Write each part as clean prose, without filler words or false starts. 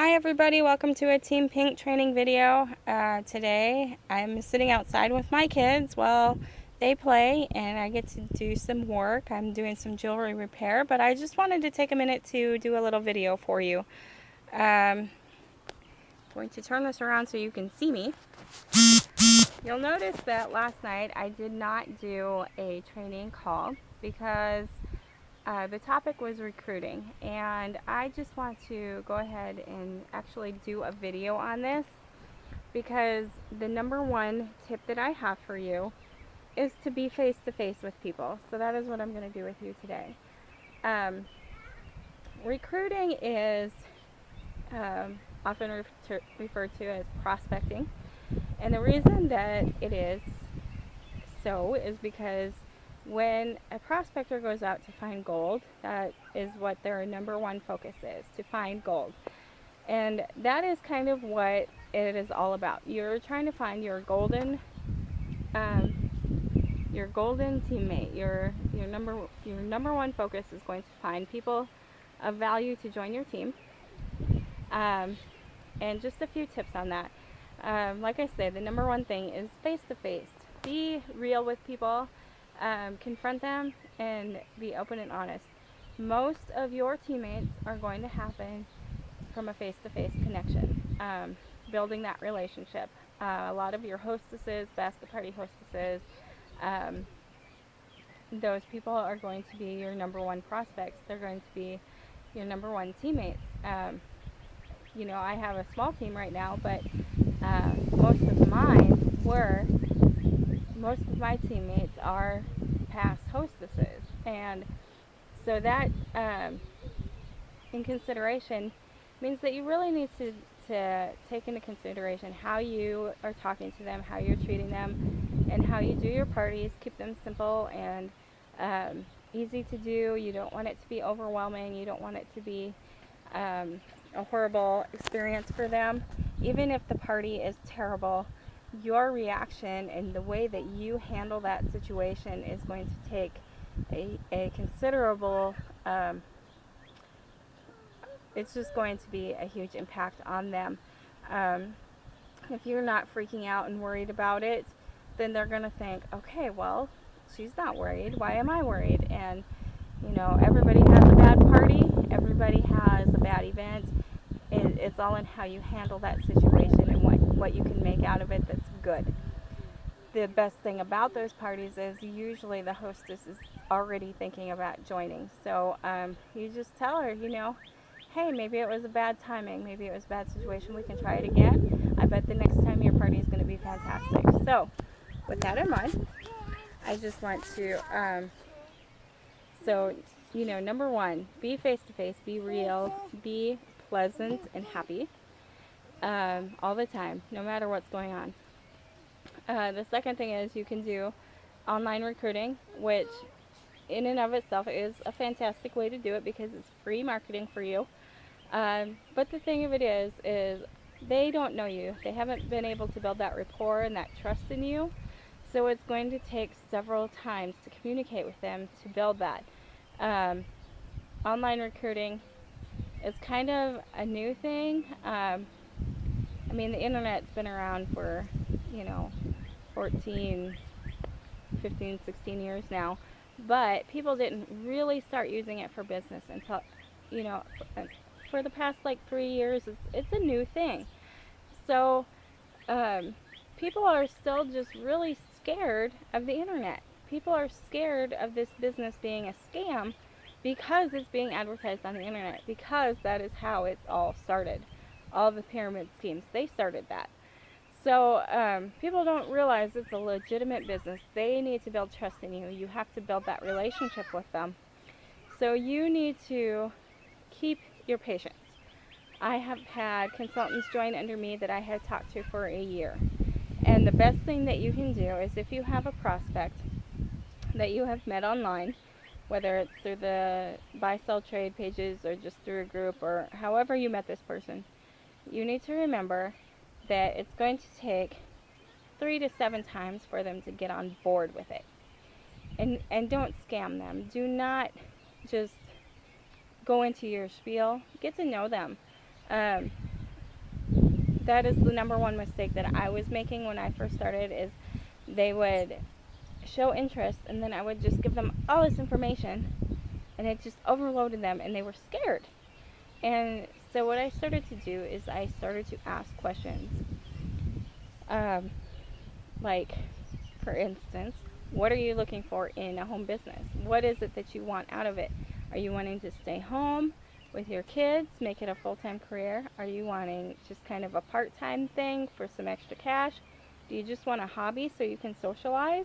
Hi everybody, welcome to a Team Pink training video. Today I'm sitting outside with my kids while they play and I get to do some work. I'm doing some jewelry repair, but I just wanted to take a minute to do a little video for you. I'm going to turn this around so you can see me. You'll notice that last night I did not do a training call because the topic was recruiting, and I just want to go ahead and actually do a video on this because the number one tip that I have for you is to be face to face with people. So that is what I'm going to do with you today. Recruiting is often referred to as prospecting, and the reason that it is so is because when a prospector goes out to find gold, that is what their number one focus is, to find gold. And that is kind of what it is all about. You're trying to find your golden teammate. Your number one focus is going to find people of value to join your team. And just a few tips on that. Like I said, the number one thing is face to face. Be real with people. Confront them and be open and honest. Most of your teammates are going to happen from a face-to-face connection, building that relationship. A lot of your hostesses, basket party hostesses, those people are going to be your number one prospects. They're going to be your number one teammates. You know, I have a small team right now, but most of my teammates are past hostesses, and so that in consideration means that you really need to take into consideration how you are talking to them, how you're treating them, and how you do your parties. Keep them simple and easy to do. You don't want it to be overwhelming. You don't want it to be a horrible experience for them. Even if the party is terrible, your reaction and the way that you handle that situation is going to take a considerable, it's just going to be a huge impact on them. If you're not freaking out and worried about it, then they're going to think, okay, well, she's not worried. Why am I worried? And, you know, everybody has a bad party. Everybody has a bad event. It's all in how you handle that situation and what you can make out of it that's good. The best thing about those parties is usually the hostess is already thinking about joining. So you just tell her, you know, hey, maybe it was a bad timing, maybe it was a bad situation, we can try it again. I bet the next time your party is going to be fantastic. So with that in mind, I just want to, so, you know, number one, be face to face, be real, be pleasant and happy all the time, no matter what's going on. The second thing is you can do online recruiting, which in and of itself is a fantastic way to do it because it's free marketing for you. But the thing of it is they don't know you. They haven't been able to build that rapport and that trust in you. So it's going to take several times to communicate with them to build that. Online recruiting is kind of a new thing. I mean, the internet's been around for, you know, 14, 15, 16 years now, but people didn't really start using it for business until, you know, for the past like 3 years. It's a new thing. So people are still just really scared of the internet. People are scared of this business being a scam because it's being advertised on the internet, because that is how it's all started. All the pyramid schemes, they started that. So people don't realize it's a legitimate business. They need to build trust in you. You have to build that relationship with them. So you need to keep your patience. I have had consultants join under me that I have talked to for a year. And the best thing that you can do is, if you have a prospect that you have met online, whether it's through the buy-sell trade pages or just through a group or however you met this person, you need to remember that it's going to take 3 to 7 times for them to get on board with it. And don't scam them. Do not just go into your spiel. Get to know them. that is the number one mistake that I was making when I first started, is they would show interest and then I would just give them all this information and it just overloaded them and they were scared. And so what I started to do is I started to ask questions. Um, like, for instance, what are you looking for in a home business? What is it that you want out of it? Are you wanting to stay home with your kids, make it a full-time career? Are you wanting just kind of a part-time thing for some extra cash? Do you just want a hobby so you can socialize?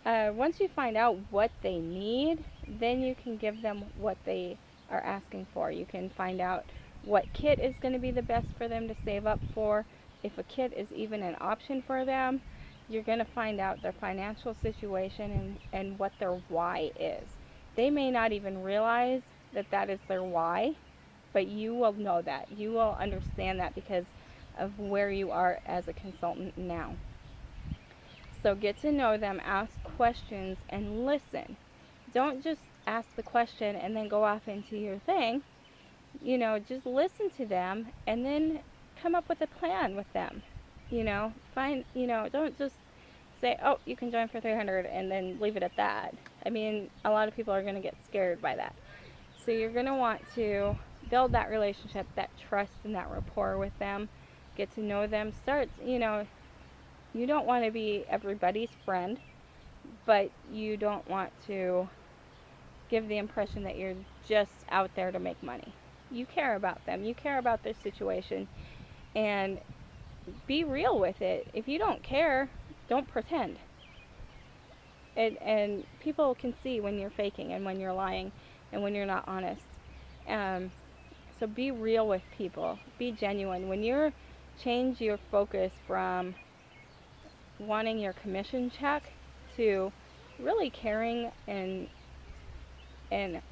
Once you find out what they need, then you can give them what they are asking for. You can find out what kit is going to be the best for them to save up for. If a kit is even an option for them, you're going to find out their financial situation and what their why is. They may not even realize that that is their why, but you will know that. You will understand that because of where you are as a consultant now. So get to know them, ask questions, and listen. Don't just ask the question and then go off into your thing. Just listen to them and then come up with a plan with them. Don't just say, oh, you can join for $300 and then leave it at that. I mean, a lot of people are going to get scared by that. So you're going to want to build that relationship, that trust and that rapport with them. Get to know them. You don't want to be everybody's friend, but you don't want to give the impression that you're just out there to make money. You care about them. You care about their situation, and be real with it. If you don't care, don't pretend. And people can see when you're faking and when you're lying and when you're not honest. So be real with people. Be genuine. When you change your focus from wanting your commission check to really caring and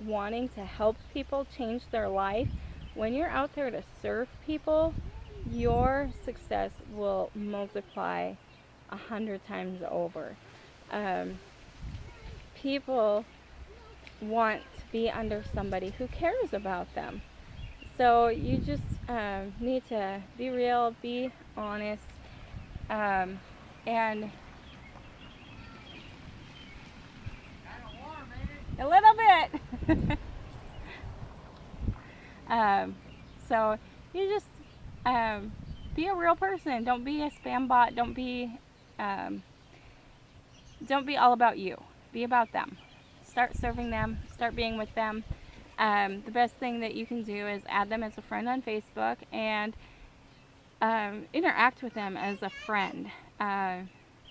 wanting to help people change their life, when you're out there to serve people, your success will multiply 100 times over. People want to be under somebody who cares about them. So you just need to be real, be honest, and a little bit. So you just be a real person. Don't be a spam bot. Don't be all about you. Be about them. Start serving them. Start being with them. The best thing that you can do is add them as a friend on Facebook and interact with them as a friend.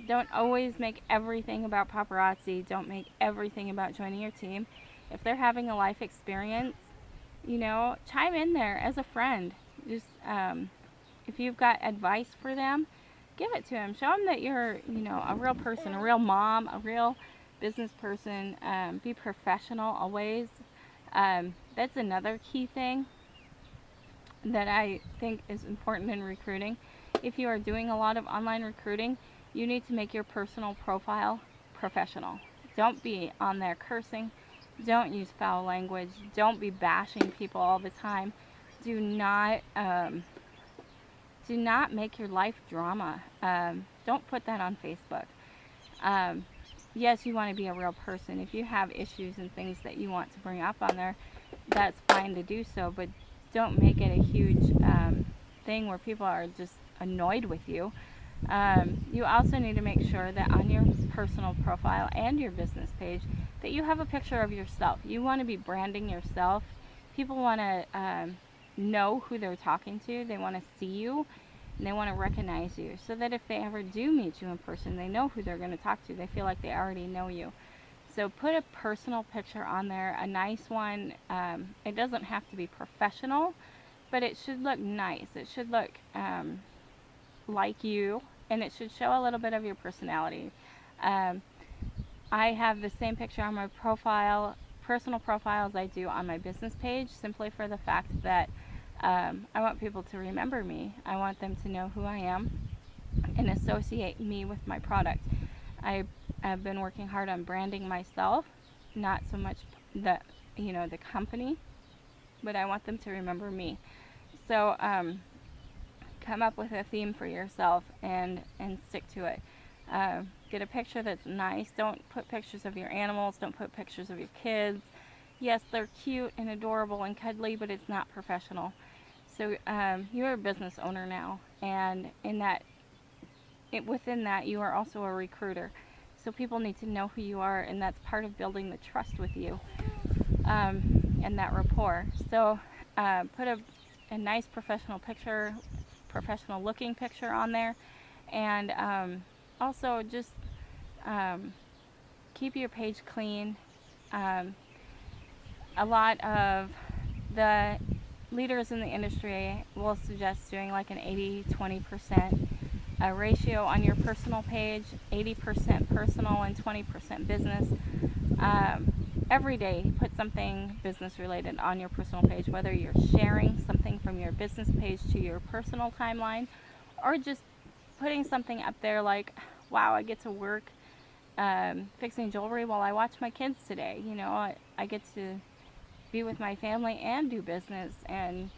Don't always make everything about paparazzi. Don't make everything about joining your team. If they're having a life experience, chime in there as a friend. Just if you've got advice for them, give it to them. Show them that you're, a real person, a real mom, a real business person. Be professional always. That's another key thing that I think is important in recruiting. If you are doing a lot of online recruiting, you need to make your personal profile professional. Don't be on there cursing. Don't use foul language. Don't be bashing people all the time. Do not make your life drama. Don't put that on Facebook. Yes, you want to be a real person. If you have issues and things that you want to bring up on there, that's fine to do so, but don't make it a huge thing where people are just annoyed with you. You also need to make sure that on your personal profile and your business page that you have a picture of yourself. You want to be branding yourself. People want to know who they're talking to. They want to see you and they want to recognize you, so that if they ever do meet you in person, they know who they're going to talk to. They feel like they already know you. So put a personal picture on there, a nice one. It doesn't have to be professional, but it should look nice. It should look like you, and it should show a little bit of your personality. I have the same picture on my personal profile, as I do on my business page, simply for the fact that I want people to remember me. I want them to know who I am and associate me with my product. I've been working hard on branding myself, not so much the company, but I want them to remember me. So come up with a theme for yourself and stick to it. Get a picture that's nice. Don't put pictures of your animals. Don't put pictures of your kids. Yes, they're cute and adorable and cuddly, but it's not professional. So you're a business owner now, and within that, you are also a recruiter. So people need to know who you are, and that's part of building the trust with you, and that rapport. So put a nice professional picture, professional looking picture on there, and also just keep your page clean. A lot of the leaders in the industry will suggest doing like an 80-20% ratio on your personal page, 80% personal and 20% business. Every day, put something business related on your personal page, whether you're sharing something from your business page to your personal timeline, or just putting something up there like, wow, I get to work fixing jewelry while I watch my kids today. You know, I get to be with my family and do business, and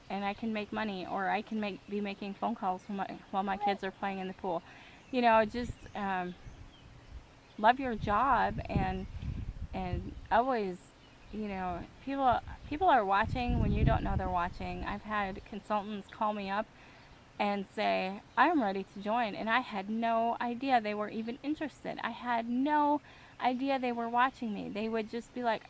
I can make money, or I can be making phone calls while my kids are playing in the pool. You know, just love your job, and always, you know, people are watching when you don't know they're watching. I've had consultants call me up and say, I'm ready to join, and I had no idea they were even interested. I had no idea they were watching me. They would just be like,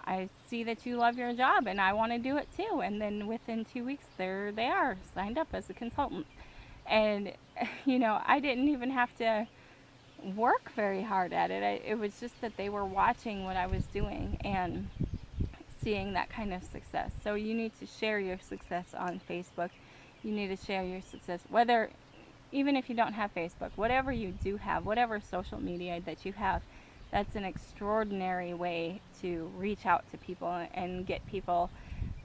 I see that you love your job and I want to do it too. And then within 2 weeks, there they are, signed up as a consultant. And, you know, I didn't even have to work very hard at it. It was just that they were watching what I was doing and seeing that kind of success. So you need to share your success on Facebook. You need to share your success, even if you don't have Facebook, whatever you do have, whatever social media that you have. That's an extraordinary way to reach out to people and get people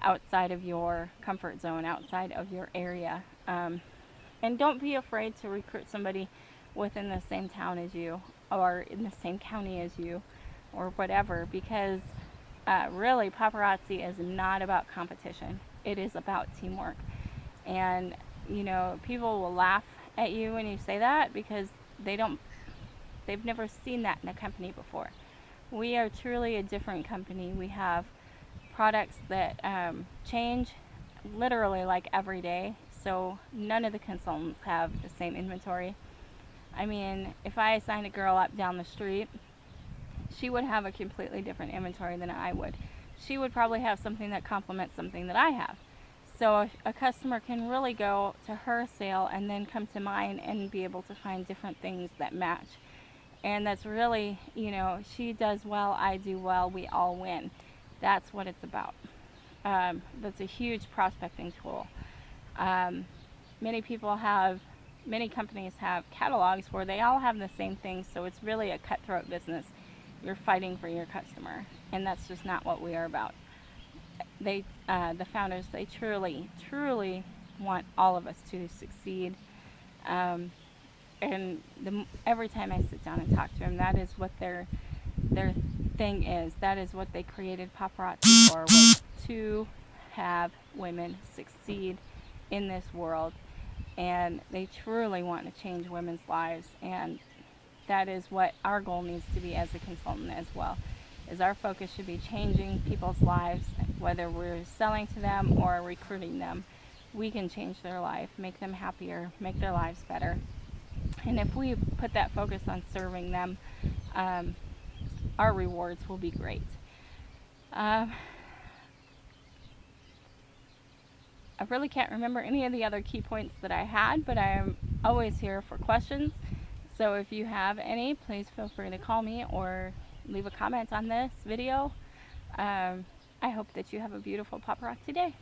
outside of your comfort zone, outside of your area. And don't be afraid to recruit somebody within the same town as you, or in the same county as you, or whatever, because really Paparazzi is not about competition. It is about teamwork. And, you know, people will laugh at you when you say that because they've never seen that in a company before. We are truly a different company. We have products that change literally like every day. So none of the consultants have the same inventory. I mean, if I assigned a girl up down the street, she would have a completely different inventory than I would. She would probably have something that complements something that I have. So a customer can really go to her sale and then come to mine and be able to find different things that match. And that's really, you know, she does well, I do well, we all win. That's what it's about. That's a huge prospecting tool. Many companies have catalogs where they all have the same thing, so it's really a cutthroat business. You're fighting for your customer, and that's just not what we are about. The founders, they truly, truly want all of us to succeed. And every time I sit down and talk to them, that is what their thing is. That is what they created Paparazzi for, was to have women succeed in this world. And they truly want to change women's lives. And that is what our goal needs to be as a consultant as well. Is our focus should be changing people's lives, whether we're selling to them or recruiting them. We can change their life, make them happier, make their lives better. And if we put that focus on serving them, our rewards will be great. I really can't remember any of the other key points that I had, but I am always here for questions. So if you have any, please feel free to call me or leave a comment on this video. I hope that you have a beautiful paparazzi day.